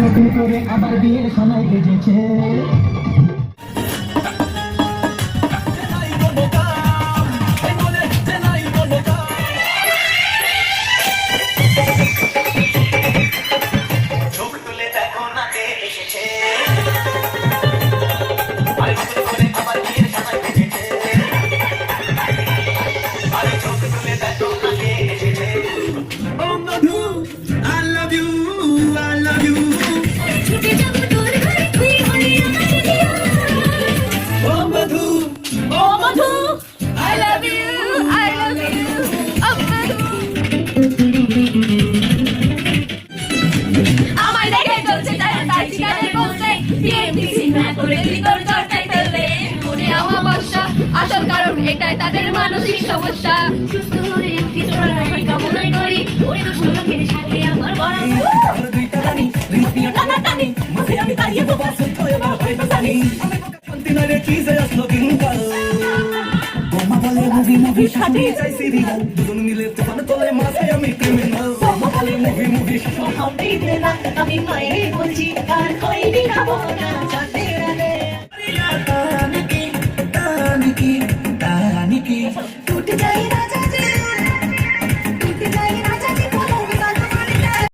নতুন করে আবার বিয়ের সময় বেজেছে। আসল কারণ এটাই তাদের মানসিক সমস্যা। সুস্থ হয়ে কামনা করি ওরে তো শুনো খেলে সাথে আমার বড় দুইটা রানী রিপিয়া টানা টানি মাঝে আমি দাঁড়িয়ে তো বাসে তোয় না হয়তো জানি আমি শান্তি না রে কি যে আসলো দিনকাল বোমা বলে মুভি সাথে চাই সিরিয়াল দুজন মিলে তুফান তোলে মাঝে আমি ক্রিমিনাল বোমা বলে মুভি সব দিতে না আমি মায়ের বলছি আর কই দিন খাবো না